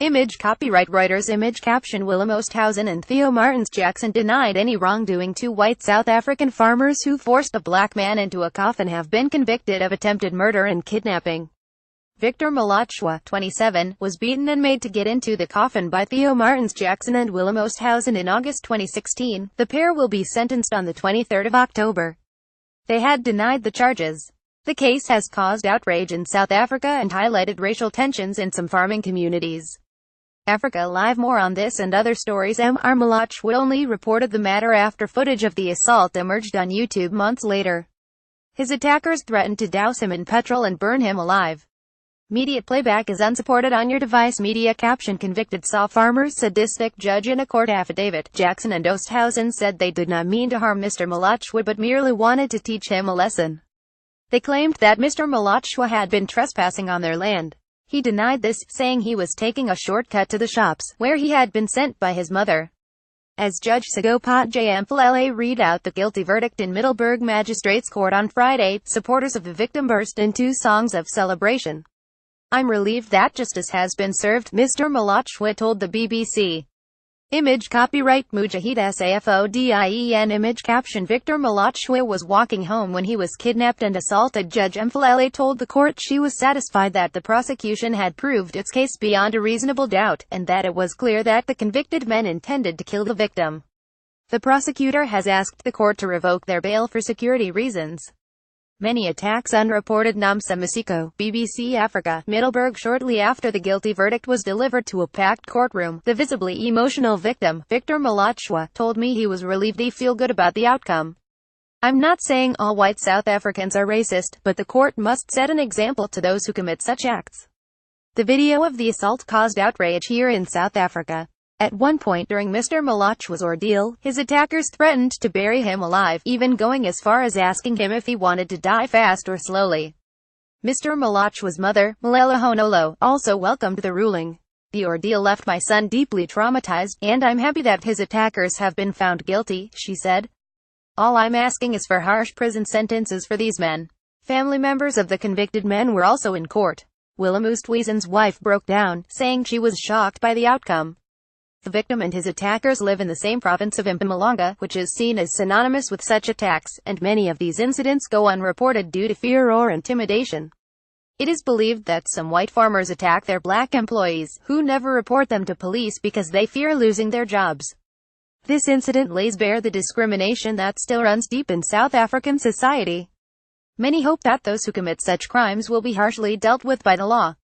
Image copyright Reuters. Image caption: Willem Oosthuizen and Theo Martins Jackson denied any wrongdoing. Two white South African farmers who forced a black man into a coffin have been convicted of attempted murder and kidnapping. Victor Malachwa, 27, was beaten and made to get into the coffin by Theo Martins Jackson and Willem Oosthuizen in August 2016. The pair will be sentenced on the 23rd of October. They had denied the charges. The case has caused outrage in South Africa and highlighted racial tensions in some farming communities. Africa Live. More on this and other stories. Mr. Malachwa only reported the matter after footage of the assault emerged on YouTube months later. His attackers threatened to douse him in petrol and burn him alive. Media playback is unsupported on your device. Media caption: Convicted saw farmers sadistic judge in a court affidavit. Jackson and Oosthuizen said they did not mean to harm Mr. Malachwa but merely wanted to teach him a lesson. They claimed that Mr. Malachwa had been trespassing on their land. He denied this, saying he was taking a shortcut to the shops, where he had been sent by his mother. As Judge Sigopot Mfulele read out the guilty verdict in Middelburg Magistrates Court on Friday, supporters of the victim burst into songs of celebration. "I'm relieved that justice has been served," Mr. Malachwa told the BBC. Image copyright Mujahid Safodien. Image caption: Victor Malachwa was walking home when he was kidnapped and assaulted. Judge Mfulele told the court she was satisfied that the prosecution had proved its case beyond a reasonable doubt, and that it was clear that the convicted men intended to kill the victim. The prosecutor has asked the court to revoke their bail for security reasons. Many attacks unreported. Namsa Masiko, BBC Africa, Middelburg. Shortly after the guilty verdict was delivered to a packed courtroom, the visibly emotional victim, Victor Malachwa, told me he was relieved. He feel good about the outcome. "I'm not saying all white South Africans are racist, but the court must set an example to those who commit such acts." The video of the assault caused outrage here in South Africa. At one point during Mr. Malachwa's ordeal, his attackers threatened to bury him alive, even going as far as asking him if he wanted to die fast or slowly. Mr. Malachwa's mother, Malela Honolo, also welcomed the ruling. "The ordeal left my son deeply traumatized, and I'm happy that his attackers have been found guilty," she said. "All I'm asking is for harsh prison sentences for these men." Family members of the convicted men were also in court. Willem Oosthuizen's wife broke down, saying she was shocked by the outcome. The victim and his attackers live in the same province of Mpumalanga, which is seen as synonymous with such attacks, and many of these incidents go unreported due to fear or intimidation. It is believed that some white farmers attack their black employees, who never report them to police because they fear losing their jobs. This incident lays bare the discrimination that still runs deep in South African society. Many hope that those who commit such crimes will be harshly dealt with by the law.